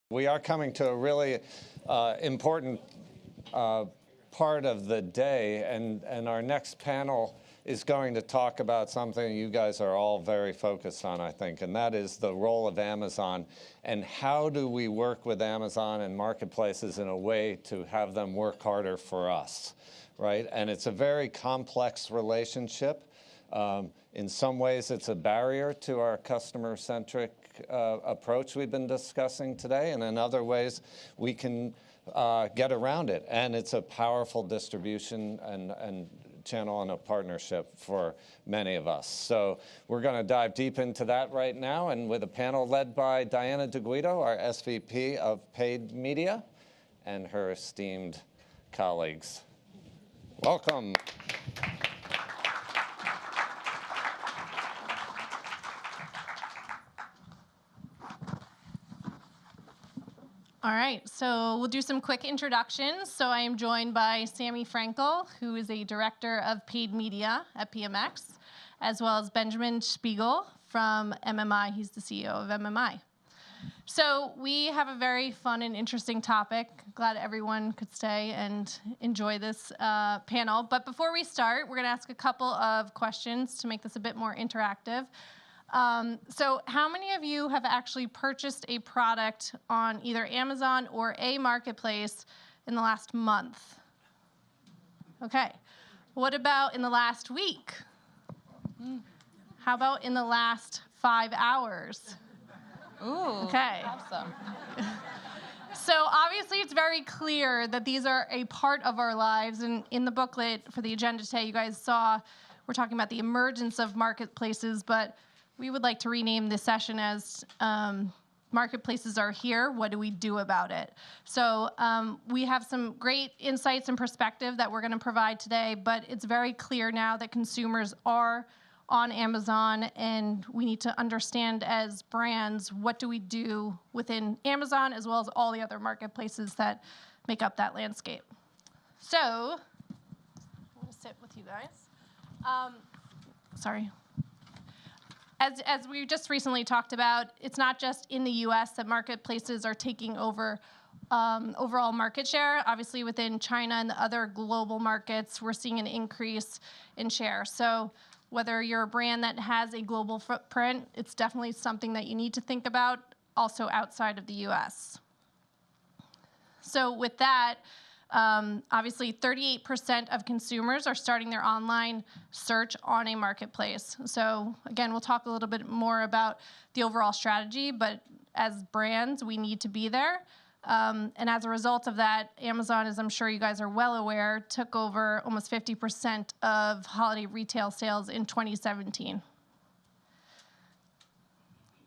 We are coming to a really important part of the day, and our next panel is going to talk about something you guys are all very focused on, I think, and that is the role of Amazon and how do we work with Amazon and marketplaces in a way to have them work harder for us, right? And it's a very complex relationship. In some ways, it's a barrier to our customer-centric approach we've been discussing today, and in other ways, we can get around it. And it's a powerful distribution and channel and a partnership for many of us. So we're going to dive deep into that right now, and with a panel led by Diana DeGuido, our SVP of Paid Media, and her esteemed colleagues. Welcome. All right, so we'll do some quick introductions. So I am joined by Sammy Frankel, who is a director of paid media at PMX, as well as Benjamin Spiegel from MMI. He's the CEO of MMI. So we have a very fun and interesting topic. Glad everyone could stay and enjoy this panel. But before we start, we're going to ask a couple of questions to make this a bit more interactive. So how many of you have actually purchased a product on either Amazon or a marketplace in the last month? Okay. What about in the last week? How about in the last 5 hours? Ooh, okay. Awesome. So obviously it's very clear that these are a part of our lives. And in the booklet for the agenda today, you guys saw we're talking about the emergence of marketplaces, but we would like to rename this session as Marketplaces Are Here, What Do We Do About It? So we have some great insights and perspective that we're going to provide today, but it's very clear now that consumers are on Amazon, and we need to understand as brands, what do we do within Amazon as well as all the other marketplaces that make up that landscape. So I'm going to sit with you guys. Sorry. As we just recently talked about, it's not just in the U.S. that marketplaces are taking over overall market share. Obviously, within China and the other global markets, we're seeing an increase in share. So whether you're a brand that has a global footprint, it's definitely something that you need to think about, also outside of the U.S. So with that, obviously, 38% of consumers are starting their online search on a marketplace. So again, we'll talk a little bit more about the overall strategy, but as brands, we need to be there. And as a result of that, Amazon, as I'm sure you guys are well aware, took over almost 50% of holiday retail sales in 2017.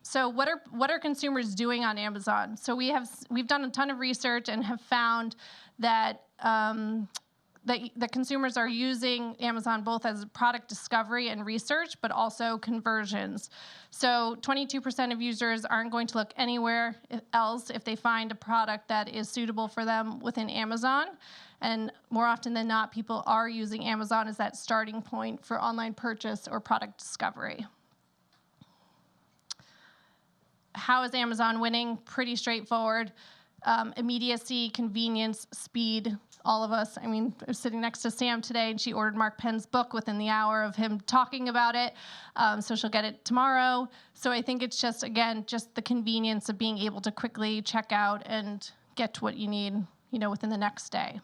So what are consumers doing on Amazon? So we've done a ton of research and have found that that consumers are using Amazon both as product discovery and research, but also conversions. So 22% of users aren't going to look anywhere else if they find a product that is suitable for them within Amazon. And more often than not, people are using Amazon as that starting point for online purchase or product discovery. How is Amazon winning? Pretty straightforward. Immediacy, convenience, speed. All of us, I mean, I was sitting next to Sam today, and she ordered Mark Penn's book within the hour of him talking about it. So she'll get it tomorrow. So I think it's just, again, just the convenience of being able to quickly check out and get to what you need, within the next day.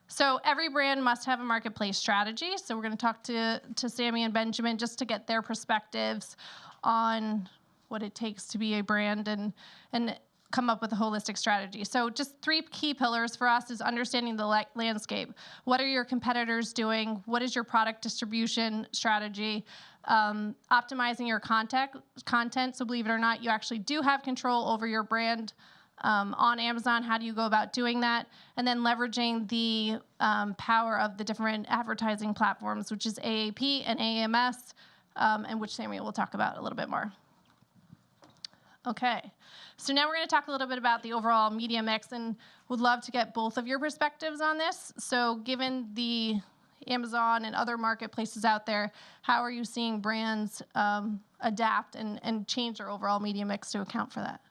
So every brand must have a marketplace strategy. So we're going to talk to Sammy and Benjamin just to get their perspectives on what it takes to be a brand and come up with a holistic strategy. So just 3 key pillars for us is understanding the landscape. What are your competitors doing? What is your product distribution strategy? Optimizing your content. So believe it or not, you actually do have control over your brand on Amazon. How do you go about doing that? And then leveraging the power of the different advertising platforms, which is AAP and AMS, and which Sammy will talk about a little bit more. Okay, so now we're going to talk a little bit about the overall media mix, and would love to get both of your perspectives on this. So given the Amazon and other marketplaces out there, how are you seeing brands adapt and change their overall media mix to account for that?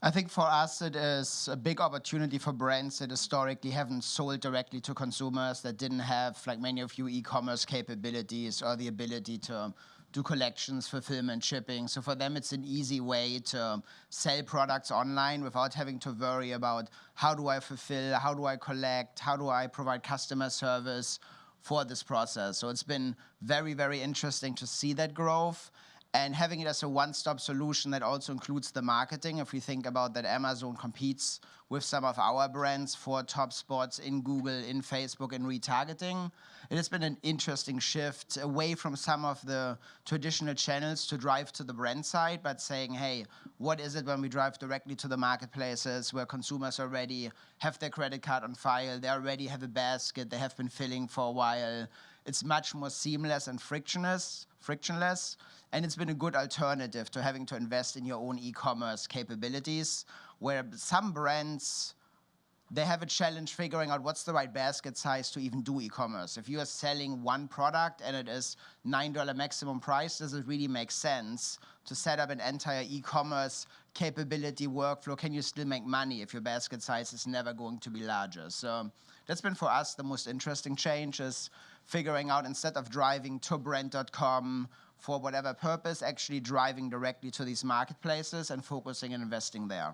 I think for us, it is a big opportunity for brands that historically haven't sold directly to consumers, that didn't have, like many of you, e-commerce capabilities or the ability to do collections, fulfillment, shipping. So for them, it's an easy way to sell products online without having to worry about how do I fulfill, how do I collect, how do I provide customer service for this process. So it's been very, very interesting to see that growth. And having it as a one-stop solution that also includes the marketing. If we think about that, Amazon competes with some of our brands for top spots in Google, in Facebook, in retargeting. It has been an interesting shift away from some of the traditional channels to drive to the brand side, but saying, hey, what is it when we drive directly to the marketplaces where consumers already have their credit card on file, they already have a basket, they have been filling for a while. It's much more seamless and frictionless. And it's been a good alternative to having to invest in your own e-commerce capabilities, where some brands, they have a challenge figuring out what's the right basket size to even do e-commerce. If you are selling one product and it is $9 maximum price, does it really make sense to set up an entire e-commerce capability workflow? Can you still make money if your basket size is never going to be larger? So that's been for us the most interesting change, is figuring out, instead of driving to brand.com for whatever purpose, actually driving directly to these marketplaces and focusing and investing there.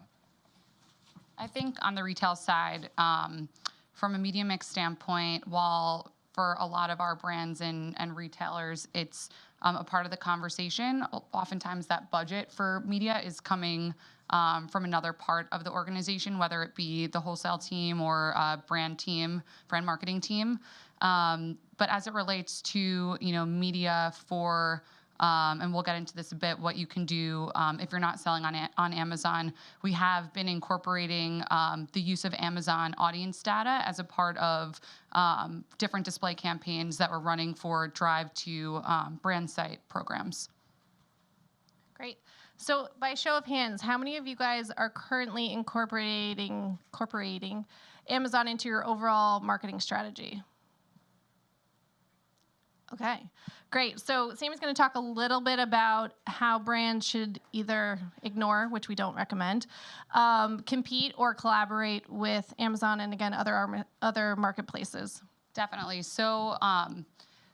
I think on the retail side, from a media mix standpoint, while for a lot of our brands and retailers, it's a part of the conversation, oftentimes that budget for media is coming from another part of the organization, whether it be the wholesale team or brand marketing team. But as it relates to media for, and we'll get into this a bit, what you can do if you're not selling on Amazon, we have been incorporating the use of Amazon audience data as a part of different display campaigns that we're running for drive to brand site programs. Great. So by show of hands, how many of you guys are currently incorporating Amazon into your overall marketing strategy? Okay, great. So Sammy's going to talk a little bit about how brands should either ignore, which we don't recommend, compete or collaborate with Amazon and, again, other marketplaces. Definitely. So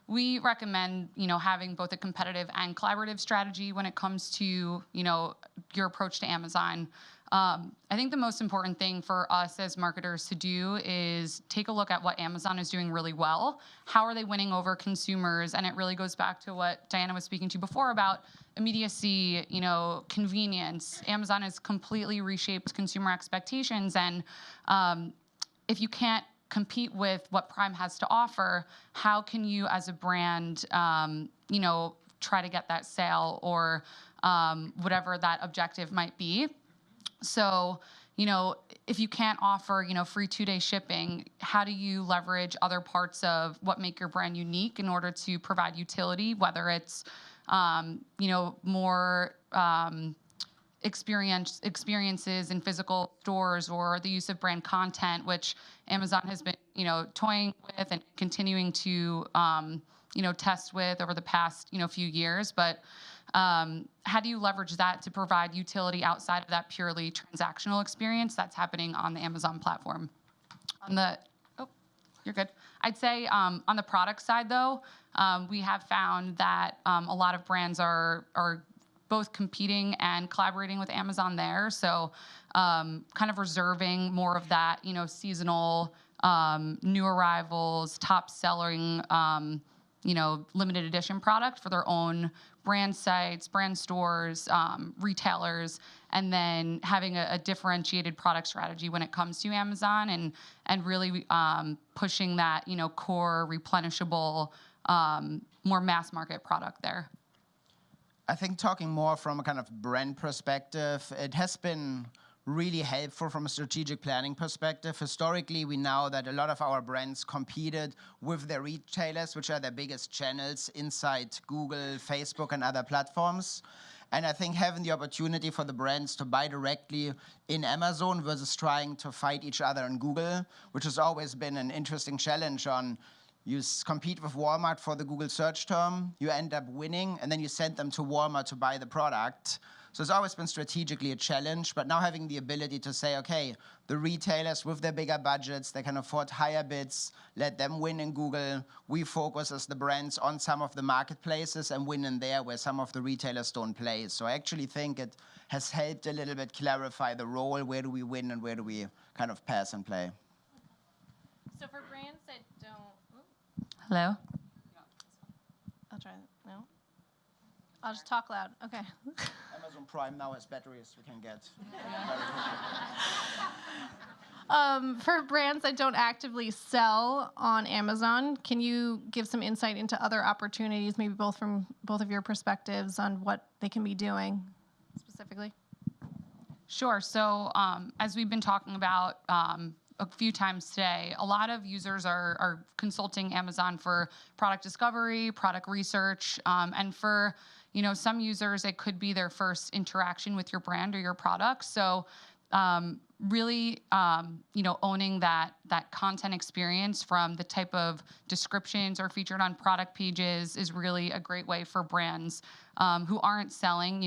we recommend, having both a competitive and collaborative strategy when it comes to, your approach to Amazon. I think the most important thing for us as marketers to do is take a look at what Amazon is doing really well. How are they winning over consumers? And it really goes back to what Diana was speaking to before about immediacy, convenience. Amazon has completely reshaped consumer expectations. And if you can't compete with what Prime has to offer, how can you as a brand, try to get that sale or whatever that objective might be? So, if you can't offer, free 2-day shipping, how do you leverage other parts of what make your brand unique in order to provide utility, whether it's, more experiences in physical stores or the use of brand content, which Amazon has been, toying with and continuing to, test with over the past, few years. But how do you leverage that to provide utility outside of that purely transactional experience that's happening on the Amazon platform? You're good. I'd say on the product side, though, we have found that a lot of brands are both competing and collaborating with Amazon there. So kind of reserving more of that, seasonal, new arrivals, top selling, limited edition product for their own brand sites, brand stores, retailers, and then having a differentiated product strategy when it comes to Amazon and really pushing that, core replenishable, more mass market product there. I think talking more from a kind of brand perspective, it has been really helpful from a strategic planning perspective. Historically, we know that a lot of our brands competed with their retailers, which are their biggest channels inside Google, Facebook, and other platforms. And I think having the opportunity for the brands to buy directly in Amazon versus trying to fight each other in Google, which has always been an interesting challenge on, you compete with Walmart for the Google search term, you end up winning, and then you send them to Walmart to buy the product. So it's always been strategically a challenge, but now having the ability to say, okay, the retailers with their bigger budgets, they can afford higher bids, let them win in Google. We focus as the brands on some of the marketplaces and win in there where some of the retailers don't play. So I actually think it has helped a little bit clarify the role, where do we win and where do we kind of pass and play. So for brands that don't, Hello? I'll try that. No? I'll just talk loud. Okay. Amazon Prime now has batteries we can get. For brands that don't actively sell on Amazon, can you give some insight into other opportunities, maybe from both of your perspectives on what they can be doing specifically? Sure. So as we've been talking about a few times today, a lot of users are consulting Amazon for product discovery, product research, and for some users, it could be their first interaction with your brand or your product. So really, owning that content experience from the type of descriptions or featured on product pages is really a great way for brands who aren't selling.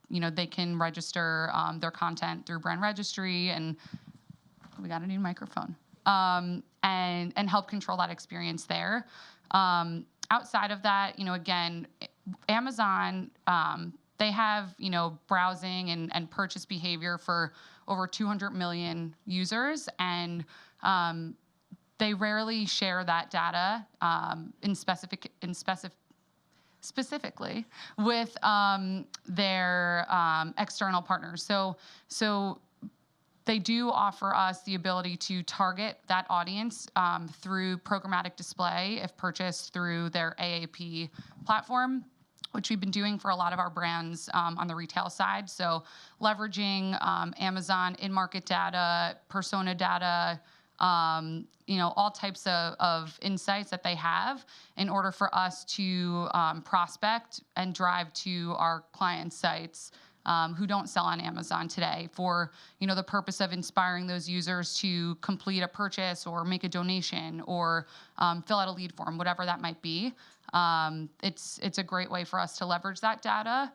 They can register their content through brand registry, and we got a new microphone, and help control that experience there. Outside of that, again, Amazon, they have, browsing and purchase behavior for over 200 million users, and they rarely share that data specifically with their external partners. So they do offer us the ability to target that audience through programmatic display if purchased through their AAP platform, which we've been doing for a lot of our brands on the retail side. So leveraging Amazon in-market data, persona data, all types of insights that they have in order for us to prospect and drive to our client sites who don't sell on Amazon today for, the purpose of inspiring those users to complete a purchase or make a donation or fill out a lead form, whatever that might be. It's a great way for us to leverage that data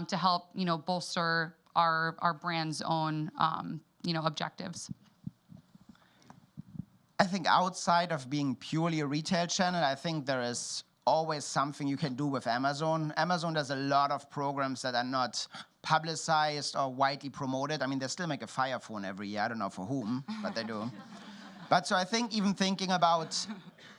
to help, bolster our brand's own, objectives. I think outside of being purely a retail channel, I think there is always something you can do with Amazon. Amazon does a lot of programs that are not publicized or widely promoted. I mean, they still make a Fire Phone every year. I don't know for whom, but they do. But so I think even thinking about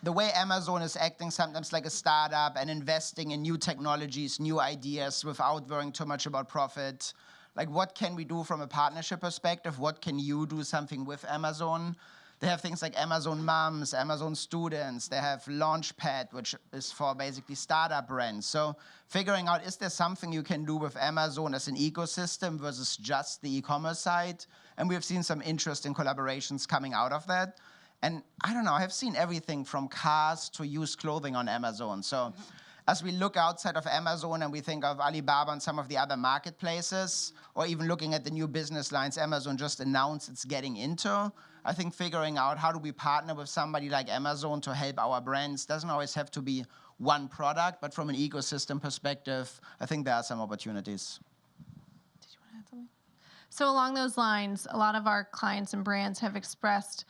the way Amazon is acting sometimes like a startup and investing in new technologies, new ideas without worrying too much about profit. Like, what can we do from a partnership perspective? What can you do something with Amazon? They have things like Amazon Moms, Amazon Students. They have Launchpad, which is for basically startup brands. So figuring out, is there something you can do with Amazon as an ecosystem versus just the e-commerce side? And we've seen some interesting collaborations coming out of that. And I don't know, I've seen everything from cars to used clothing on Amazon. So as we look outside of Amazon and we think of Alibaba and some of the other marketplaces, or even looking at the new business lines Amazon just announced it's getting into, I think figuring out how do we partner with somebody like Amazon to help our brands doesn't always have to be one product, but from an ecosystem perspective, I think there are some opportunities. Did you want to add something? So along those lines, a lot of our clients and brands have expressed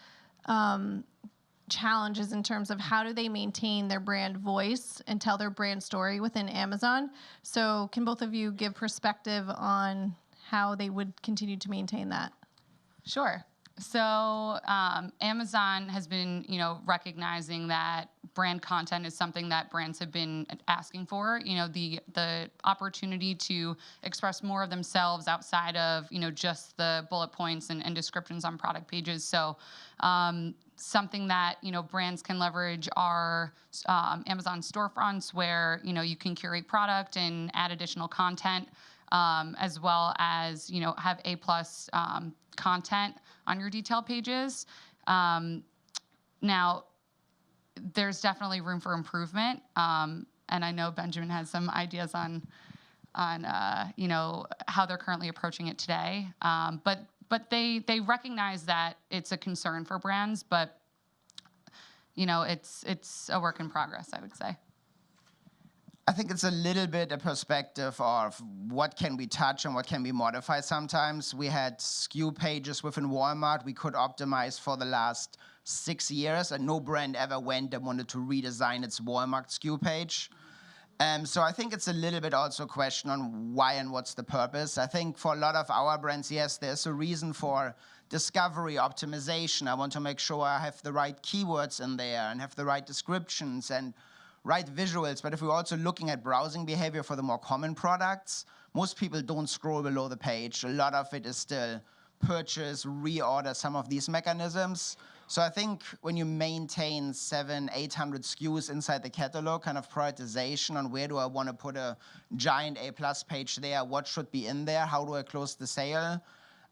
challenges in terms of how do they maintain their brand voice and tell their brand story within Amazon. So can both of you give perspective on how they would continue to maintain that? Sure. So Amazon has been, recognizing that brand content is something that brands have been asking for. The opportunity to express more of themselves outside of, just the bullet points and descriptions on product pages. So something that, brands can leverage are Amazon storefronts where, you can curate product and add additional content, as well as, have A+ content on your detail pages. Now, there's definitely room for improvement, and I know Benjamin has some ideas on how they're currently approaching it today. But they recognize that it's a concern for brands, but it's a work in progress, I would say. I think it's a little bit a perspective of what can we touch and what can we modify sometimes. We had SKU pages within Walmart we could optimize for the last 6 years, and no brand ever went and wanted to redesign its Walmart SKU page. So I think it's a little bit also a question on why and what's the purpose. I think for a lot of our brands, yes, there's a reason for discovery, optimization. I want to make sure I have the right keywords in there and have the right descriptions and right visuals. But if we're also looking at browsing behavior for the more common products, most people don't scroll below the page. A lot of it is still purchase, reorder, some of these mechanisms. So I think when you maintain 700-800 SKUs inside the catalog, kind of prioritization on where do I want to put a giant A+ page there, what should be in there, how do I close the sale,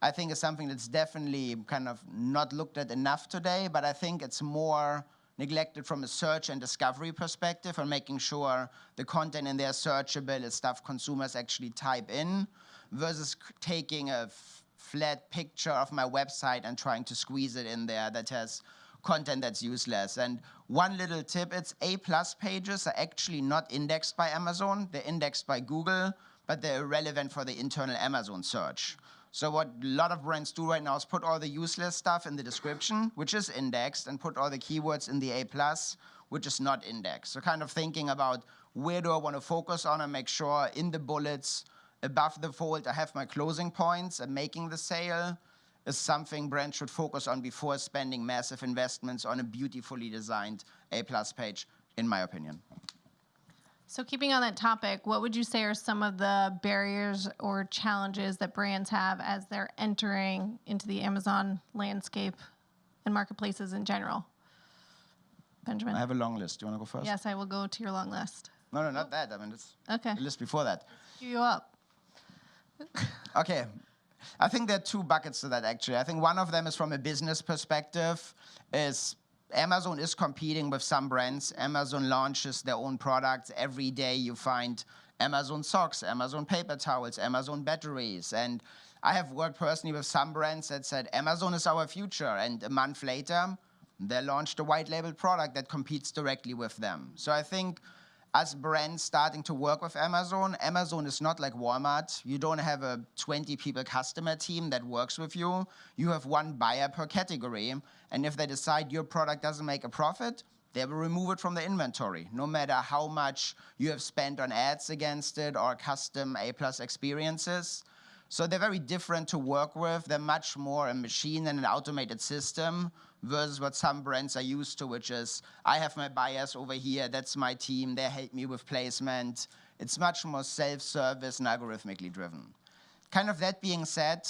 I think is something that's definitely kind of not looked at enough today, but I think it's more neglected from a search and discovery perspective and making sure the content in there is searchable, is stuff consumers actually type in, versus taking a flat picture of my website and trying to squeeze it in there that has content that's useless. And one little tip, it's A+ pages are actually not indexed by Amazon. They're indexed by Google, but they're irrelevant for the internal Amazon search. So what a lot of brands do right now is put all the useless stuff in the description, which is indexed, and put all the keywords in the A+, which is not indexed. So kind of thinking about where do I want to focus on and make sure in the bullets above the fold I have my closing points and making the sale is something brands should focus on before spending massive investments on a beautifully designed A+ page, in my opinion. So keeping on that topic, what would you say are some of the barriers or challenges that brands have as they're entering into the Amazon landscape and marketplaces in general? Benjamin? I have a long list. Do you want to go first? Yes, I will go to your long list. No, not that. I mean, it's Okay. the list before that. Cue you up. Okay. I think there are two buckets to that, actually. I think one of them is from a business perspective, is Amazon is competing with some brands. Amazon launches their own products. Every day you find Amazon socks, Amazon paper towels, Amazon batteries. And I have worked personally with some brands that said, Amazon is our future. And a month later, they launched a white label product that competes directly with them. So I think as brands starting to work with Amazon, Amazon is not like Walmart. You don't have a 20-people customer team that works with you. You have one buyer per category. And if they decide your product doesn't make a profit, they will remove it from the inventory, no matter how much you have spent on ads against it or custom A+ experiences. So they're very different to work with. They're much more a machine and an automated system versus what some brands are used to, which is, I have my buyers over here, that's my team, they help me with placement. It's much more self-service and algorithmically driven. Kind of that being said,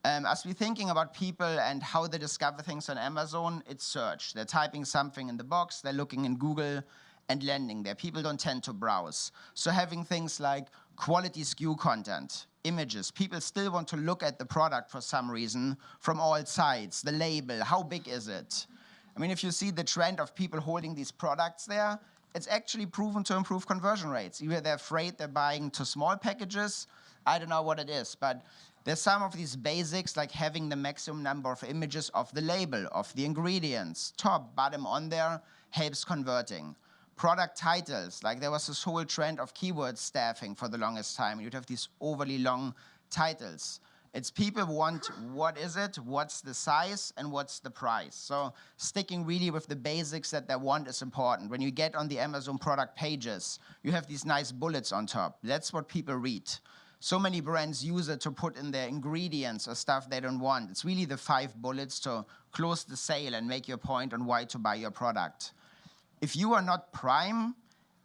as we're thinking about people and how they discover things on Amazon, it's search. They're typing something in the box, they're looking in Google and landing there. People don't tend to browse. So having things like quality SKU content, images. People still want to look at the product for some reason from all sides. The label, how big is it? I mean, if you see the trend of people holding these products there, it's actually proven to improve conversion rates. Either they're afraid they're buying too small packages, I don't know what it is, but there's some of these basics like having the maximum number of images of the label, of the ingredients, top, bottom on there, helps converting. Product titles, like there was this whole trend of keyword staffing for the longest time. You'd have these overly long titles. It's people want what is it, what's the size, and what's the price. So sticking really with the basics that they want is important. When you get on the Amazon product pages, you have these nice bullets on top. That's what people read. So many brands use it to put in their ingredients or stuff they don't want. It's really the 5 bullets to close the sale and make your point on why to buy your product. If you are not prime,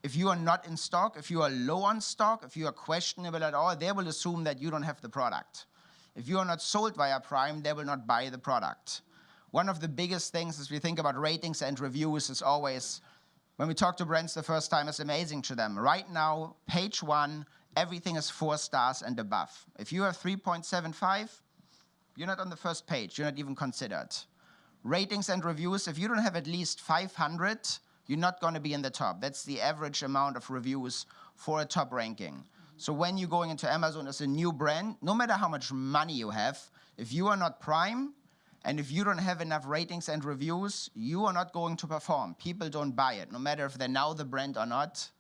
if you are not in stock, if you are low on stock, if you are questionable at all, they will assume that you don't have the product. If you are not sold via Prime, they will not buy the product. One of the biggest things as we think about ratings and reviews is always, when we talk to brands the first time, it's amazing to them. Right now, page 1, everything is 4 stars and above. If you have 3.75, you're not on the first page. You're not even considered. Ratings and reviews, if you don't have at least 500, you're not going to be in the top. That's the average amount of reviews for a top ranking. So when you're going into Amazon as a new brand, no matter how much money you have, if you are not prime, and if you don't have enough ratings and reviews, you are not going to perform. People don't buy it, no matter if they're now the brand or not.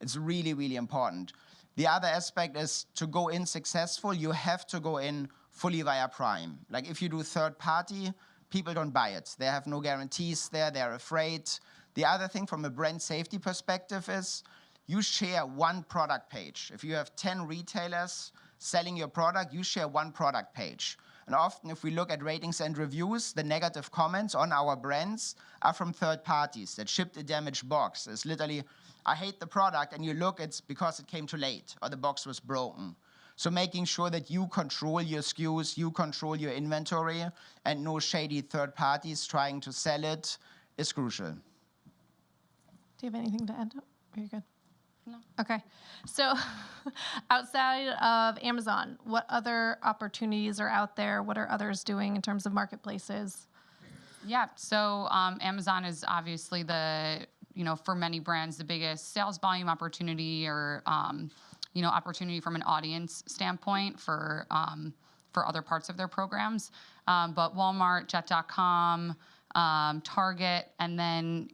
It's really, really important. The other aspect is to go in successful, you have to go in fully via Prime. Like if you do third party, people don't buy it. They have no guarantees there, they're afraid. The other thing from a brand safety perspective is you share one product page. If you have 10 retailers selling your product, you share one product page. And often if we look at ratings and reviews, the negative comments on our brands are from third parties that shipped a damaged box. It's literally, I hate the product, and you look, it's because it came too late or the box was broken. So making sure that you control your SKUs, you control your inventory, and no shady third parties trying to sell it is crucial. Do you have anything to add? Are you good? No. Okay. So outside of Amazon, what other opportunities are out there? What are others doing in terms of marketplaces? Yeah, so Amazon is obviously for many brands, the biggest sales volume opportunity or, opportunity from an audience standpoint for other parts of their programs. But Walmart, Jet.com, Target, and then,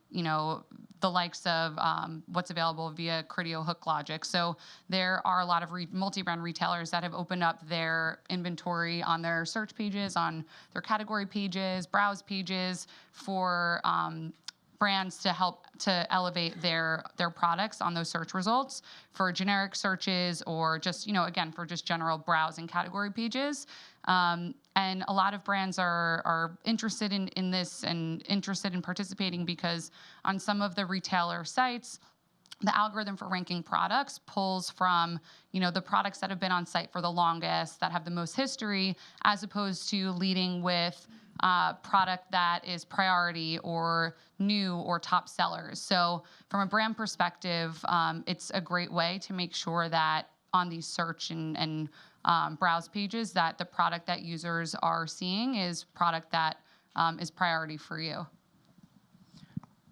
the likes of what's available via Criteo Hook Logic. So there are a lot of multi-brand retailers that have opened up their inventory on their search pages, on their category pages, browse pages for brands to help to elevate their products on those search results for generic searches or just, again, for just general browse and category pages. And a lot of brands are interested in this and interested in participating because on some of the retailer sites, the algorithm for ranking products pulls from, the products that have been on site for the longest, that have the most history, as opposed to leading with product that is priority or new or top sellers. So from a brand perspective, it's a great way to make sure that on these search and browse pages that the product that users are seeing is product that is priority for you.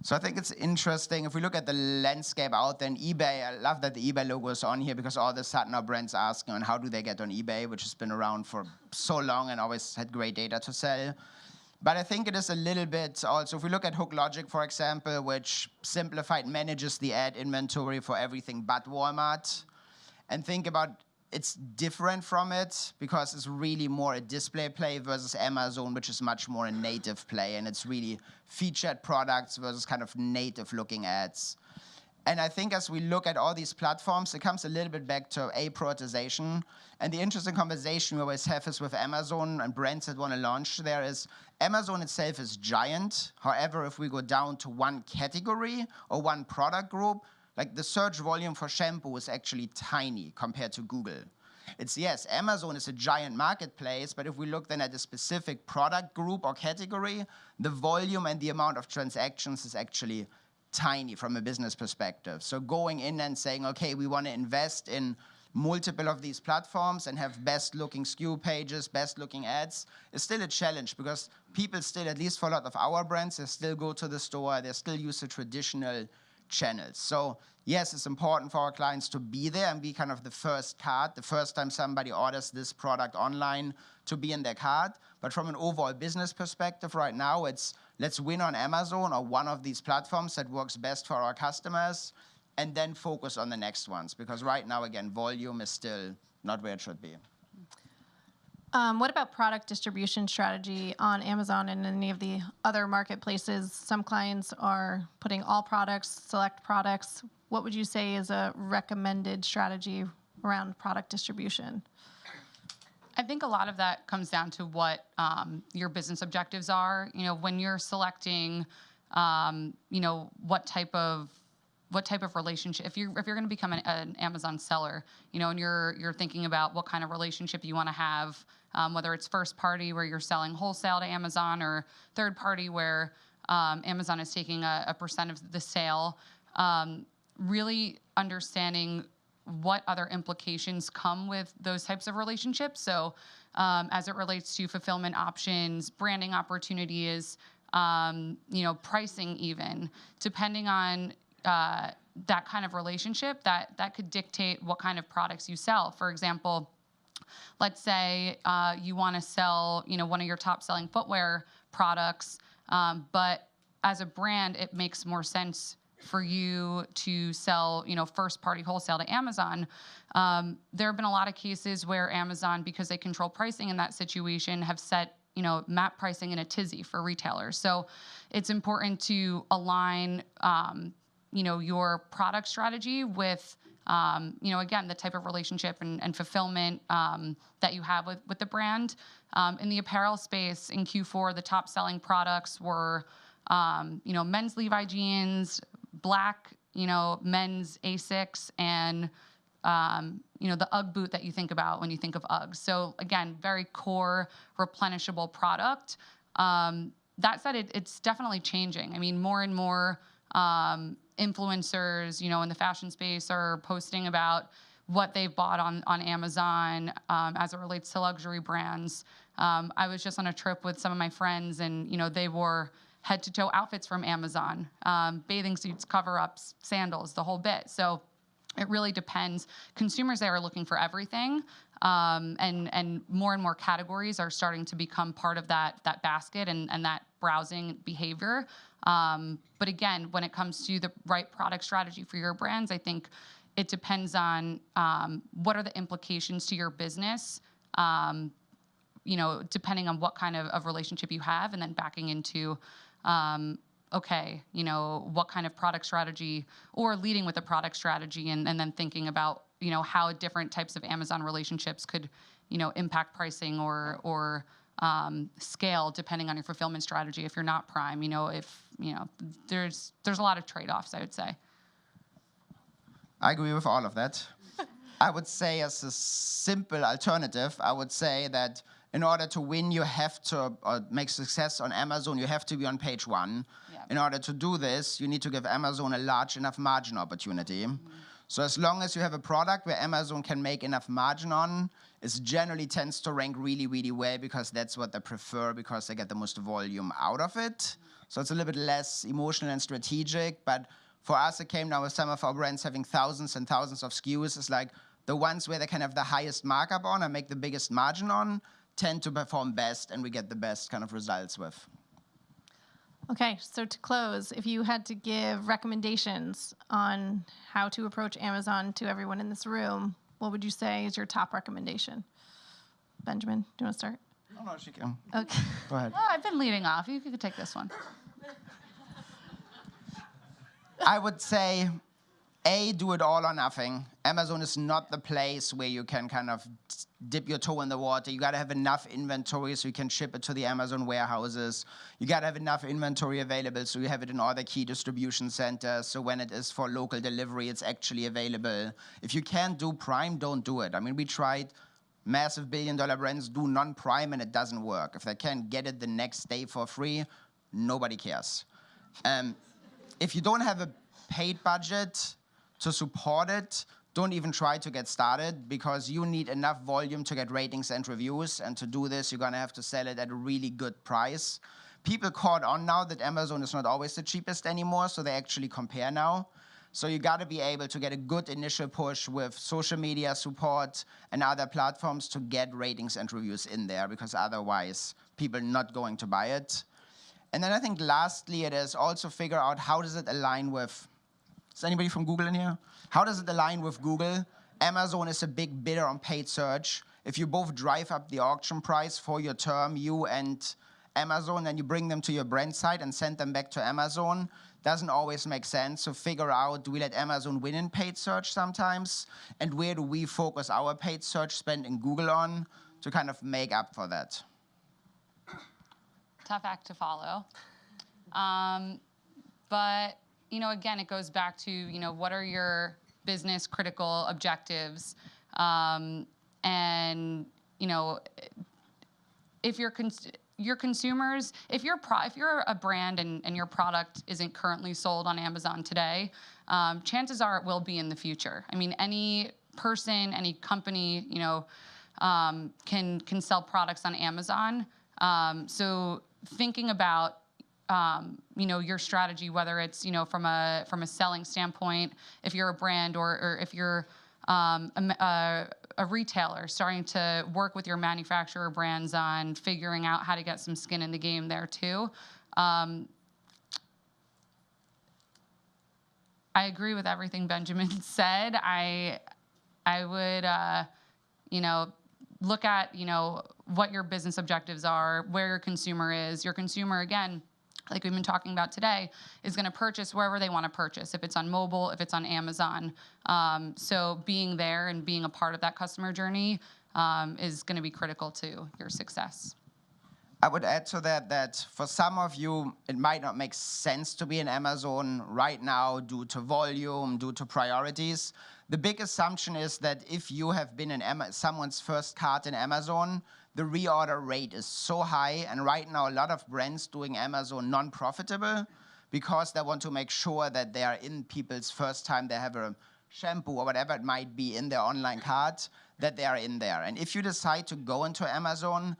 So I think it's interesting, if we look at the landscape out there in eBay, I love that the eBay logo is on here because all of a sudden our brands are asking on how do they get on eBay, which has been around for so long and always had great data to sell. But I think it is a little bit also, if we look at Hook Logic, for example, which simplified manages the ad inventory for everything but Walmart, and think about it's different from it because it's really more a display play versus Amazon, which is much more a native play, and it's really featured products versus kind of native looking ads. And I think as we look at all these platforms, it comes a little bit back to prioritization. And the interesting conversation we always have is with Amazon and brands that want to launch there is Amazon itself is giant. However, if we go down to one category or one product group, like the search volume for shampoo is actually tiny compared to Google. It's, yes, Amazon is a giant marketplace, but if we look then at a specific product group or category, the volume and the amount of transactions is actually tiny from a business perspective. So going in and saying, okay, we want to invest in multiple of these platforms and have best looking SKU pages, best looking ads is still a challenge because people still, at least for a lot of our brands, they still go to the store, they still use the traditional channels. So yes, it's important for our clients to be there and be kind of the first cart, the first time somebody orders this product online to be in their cart. But from an overall business perspective right now, it's let's win on Amazon or one of these platforms that works best for our customers and then focus on the next ones. Because right now, again, volume is still not where it should be. What about product distribution strategy on Amazon and any of the other marketplaces? Some clients are putting all products, select products. What would you say is a recommended strategy around product distribution? I think a lot of that comes down to what your business objectives are. When you're selecting, what type of relationship, if you're going to become an Amazon seller, and you're thinking about what kind of relationship you want to have, whether it's first party where you're selling wholesale to Amazon or third party where Amazon is taking a percent of the sale, really understanding what other implications come with those types of relationships. So as it relates to fulfillment options, branding opportunities, pricing even, depending on that kind of relationship, that could dictate what kind of products you sell. For example, let's say you want to sell, one of your top selling footwear products, but as a brand, it makes more sense for you to sell, first-party wholesale to Amazon, there have been a lot of cases where Amazon, because they control pricing in that situation, have set MAP pricing in a tizzy for retailers. So it's important to align, your product strategy with, again, the type of relationship and fulfillment that you have with the brand. In the apparel space, in Q4, the top selling products were, men's Levi jeans, black, men's Asics, and the UGG boot that you think about when you think of UGG. So again, very core replenishable product. That said, it's definitely changing. I mean, more and more influencers, in the fashion space are posting about what they've bought on Amazon as it relates to luxury brands. I was just on a trip with some of my friends, and they wore head-to-toe outfits from Amazon, bathing suits, cover-ups, sandals, the whole bit. So it really depends. Consumers there are looking for everything, and more categories are starting to become part of that basket and that browsing behavior. But again, when it comes to the right product strategy for your brands, I think it depends on what are the implications to your business, depending on what kind of relationship you have, and then backing into okay, what kind of product strategy, or leading with a product strategy, and then thinking about, how different types of Amazon relationships could, impact pricing or scale depending on your fulfillment strategy. If you're not Prime, there's a lot of trade-offs, I would say. I agree with all of that. I would say, as a simple alternative, I would say that in order to win, you have to make success on Amazon, you have to be on page 1. Yeah. In order to do this, you need to give Amazon a large enough margin opportunity. So as long as you have a product where Amazon can make enough margin on, it generally tends to rank really, really well, because that's what they prefer, because they get the most volume out of it. So it's a little bit less emotional and strategic. But for us, it came down with some of our brands having thousands and thousands of SKUs. It's like the ones where they can have the highest markup on and make the biggest margin on tend to perform best, and we get the best kind of results with. Okay, so to close, if you had to give recommendations on how to approach Amazon to everyone in this room, what would you say is your top recommendation? Benjamin, do you want to start? No, she can. Okay. Go ahead. Oh, I've been leading off. You could take this one. I would say, A, do it all or nothing. Amazon is not the place where you can kind of dip your toe in the water. You got to have enough inventory so you can ship it to the Amazon warehouses. You got to have enough inventory available so you have it in all the key distribution centers. So when it is for local delivery, it's actually available. If you can't do Prime, don't do it. I mean, we tried massive billion-dollar brands do non-Prime, and it doesn't work. If they can't get it the next day for free, nobody cares. If you don't have a paid budget to support it, don't even try to get started, because you need enough volume to get ratings and reviews. And to do this, you're going to have to sell it at a really good price. People caught on now that Amazon is not always the cheapest anymore, so they actually compare now. So you got to be able to get a good initial push with social media support and other platforms to get ratings and reviews in there, because otherwise people are not going to buy it. And then I think lastly, it is also figure out, how does it align with, is anybody from Google in here? How does it align with Google? Amazon is a big bidder on paid search. If you both drive up the auction price for your term, you and Amazon, and you bring them to your brand site and send them back to Amazon, doesn't always make sense. So figure out, do we let Amazon win in paid search sometimes? And where do we focus our paid search spend in Google on to kind of make up for that? Tough act to follow. But, again, it goes back to, what are your business critical objectives? And, if your consumers, if you're a brand and your product isn't currently sold on Amazon today, chances are it will be in the future. I mean, any person, any company, can sell products on Amazon. So thinking about your strategy, whether it's from a selling standpoint, if you're a brand, or if you're a retailer, starting to work with your manufacturer brands on figuring out how to get some skin in the game there too. I agree with everything Benjamin said. I would, look at, what your business objectives are, where your consumer is. Your consumer, again, like we've been talking about today, is going to purchase wherever they want to purchase, if it's on mobile, if it's on Amazon. So being there and being a part of that customer journey is going to be critical to your success. I would add to that for some of you, it might not make sense to be in Amazon right now due to volume, due to priorities. The big assumption is that if you have been in someone's first cart in Amazon, the reorder rate is so high, and right now a lot of brands doing Amazon non-profitable because they want to make sure that they are in people's first time they have a shampoo or whatever it might be in their online cart, that they are in there. And if you decide to go into Amazon,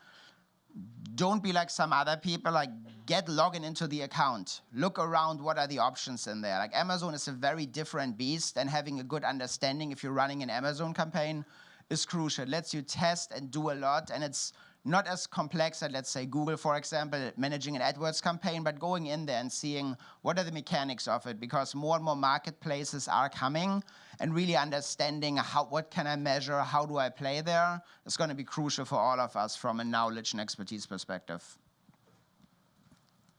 don't be like some other people, like get logged into the account. Look around, what are the options in there? Like Amazon is a very different beast, and having a good understanding if you're running an Amazon campaign is crucial. It lets you test and do a lot, and it's not as complex as, let's say, Google, for example, managing an AdWords campaign, but going in there and seeing what are the mechanics of it, because more and more marketplaces are coming, and really understanding what can I measure, how do I play there, is going to be crucial for all of us from a knowledge and expertise perspective.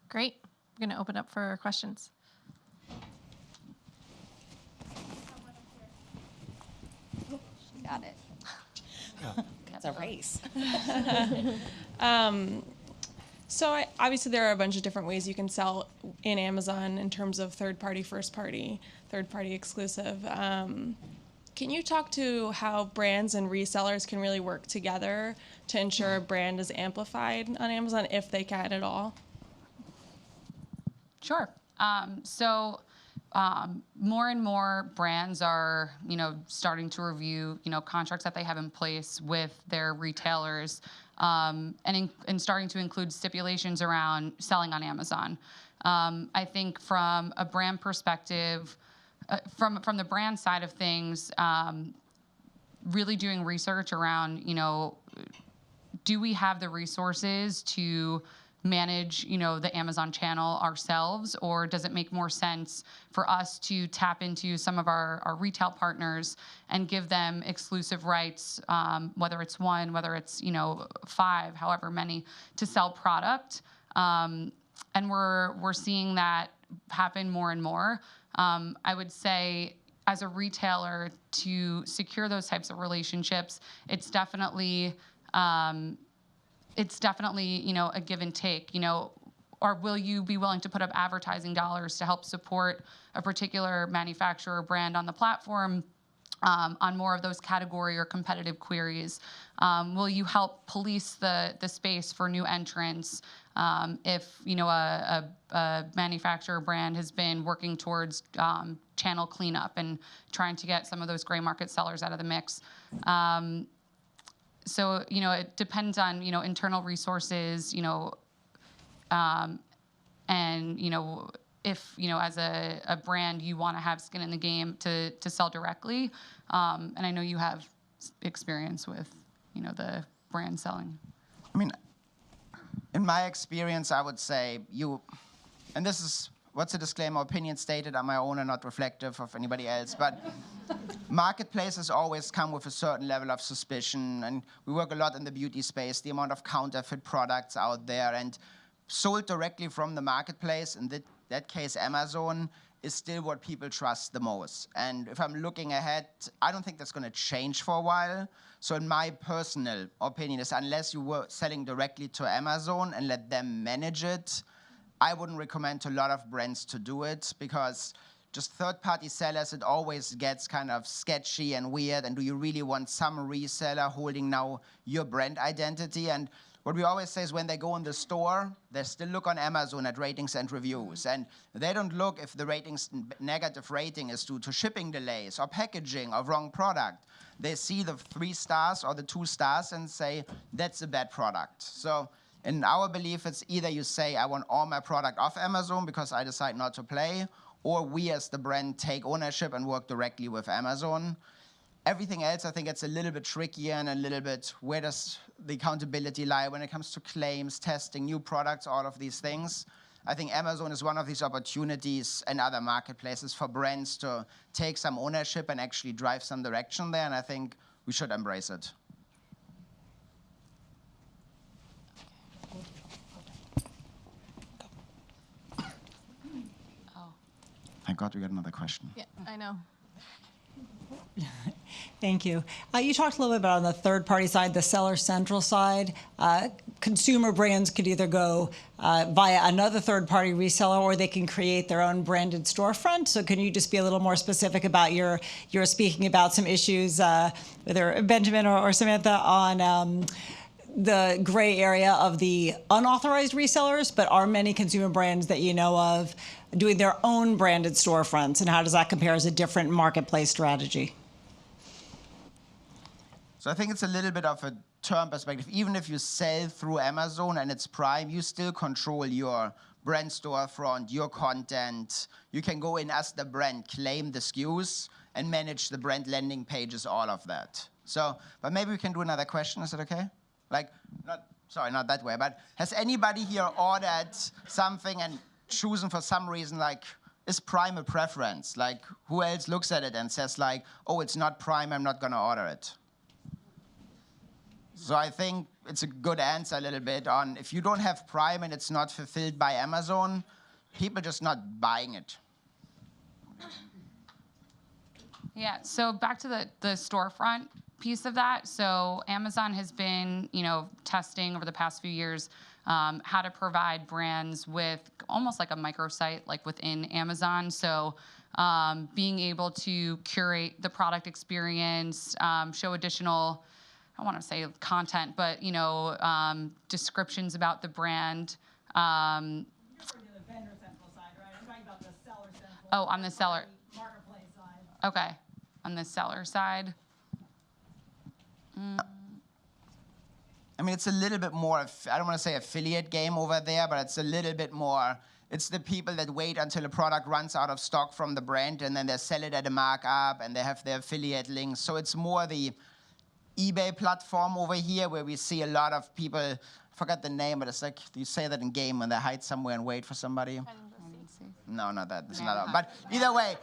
Great. We're going to open up for questions. Got it. It's a race. So obviously there are a bunch of different ways you can sell in Amazon in terms of third-party, first-party, third-party exclusive. Can you talk to how brands and resellers can really work together to ensure a brand is amplified on Amazon, if they can at all? Sure. More and more brands are, starting to review, contracts that they have in place with their retailers, and starting to include stipulations around selling on Amazon. I think from a brand perspective, from the brand side of things, really doing research around, do we have the resources to manage, the Amazon channel ourselves, or does it make more sense for us to tap into some of our retail partners and give them exclusive rights, whether it's one, whether it's 5, however many, to sell product, and we're seeing that happen more and more. I would say, as a retailer, to secure those types of relationships, it's definitely a give and take, or will you be willing to put up advertising dollars to help support a particular manufacturer or brand on the platform on more of those category or competitive queries? Will you help police the space for new entrants? If a manufacturer brand has been working towards channel cleanup and trying to get some of those gray market sellers out of the mix. So, it depends on, internal resources, and, if, as a brand, you want to have skin in the game to sell directly. And I know you have experience with, the brand selling. I mean, in my experience, I would say and this is, what's a disclaimer, opinion stated on my own and not reflective of anybody else, but marketplaces always come with a certain level of suspicion, and we work a lot in the beauty space, the amount of counterfeit products out there, and sold directly from the marketplace, in that case Amazon, is still what people trust the most. And if I'm looking ahead, I don't think that's going to change for a while. So in my personal opinion, is unless you were selling directly to Amazon and let them manage it, I wouldn't recommend to a lot of brands to do it, because just third-party sellers, it always gets kind of sketchy and weird. And do you really want some reseller holding now your brand identity? And what we always say is, when they go in the store, they still look on Amazon at ratings and reviews. And they don't look if the negative rating is due to shipping delays or packaging or wrong product. They see the 3 stars or the 2 stars and say, that's a bad product. So in our belief, it's either you say, I want all my product off Amazon because I decide not to play, or we as the brand take ownership and work directly with Amazon. Everything else, I think it's a little bit trickier and a little bit, where does the accountability lie when it comes to claims, testing, new products, all of these things. I think Amazon is one of these opportunities and other marketplaces for brands to take some ownership and actually drive some direction there, and I think we should embrace it. Thank God we got another question. Yeah, I know. Thank you. You talked a little bit about on the third-party side, the seller central side. Consumer brands could either go via another third-party reseller, or they can create their own branded storefront. So can you just be a little more specific about you're speaking about some issues, whether Benjamin or Samantha, on the gray area of the unauthorized resellers, but are many consumer brands that you know of doing their own branded storefronts, and how does that compare as a different marketplace strategy? So I think it's a little bit of a term perspective. Even if you sell through Amazon and it's Prime, you still control your brand storefront, your content. You can go in as the brand, claim the SKUs, and manage the brand landing pages, all of that. So, but maybe we can do another question, is that okay? Like, not that way, but has anybody here ordered something and chosen for some reason, like, is Prime a preference? Like, who else looks at it and says like, oh, it's not Prime, I'm not gonna order it? So I think it's a good answer a little bit on, if you don't have Prime and it's not fulfilled by Amazon, people just not buying it. Yeah, so back to the storefront piece of that. So Amazon has been, testing over the past few years how to provide brands with almost like a microsite, like within Amazon. So being able to curate the product experience, show additional, I want to say content, but descriptions about the brand. You're referring to the vendor central side, right? I'm talking about the seller central. Oh, on the seller. Marketplace side. Okay, on the seller side. I mean, it's a little bit more, I don't want to say affiliate game over there, but it's a little bit more, it's the people that wait until a product runs out of stock from the brand and then they sell it at a markup and they have their affiliate links. So it's more the eBay platform over here where we see a lot of people, I forgot the name, but it's like, you say that in game when they hide somewhere and wait for somebody. No, not that. It's not that. But either way,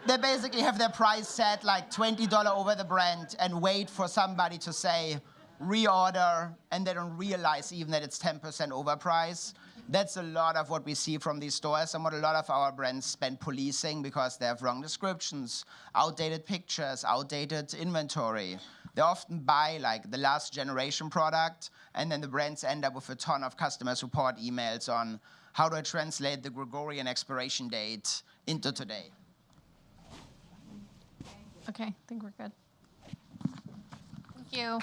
they basically have their price set like $20 over the brand and wait for somebody to say reorder, and they don't realize even that it's 10% overpriced. That's a lot of what we see from these stores and what a lot of our brands spend policing because they have wrong descriptions, outdated pictures, outdated inventory. They often buy like the last generation product, and then the brands end up with a ton of customer support emails on how do I translate the Gregorian expiration date into today. Okay, I think we're good. Thank you.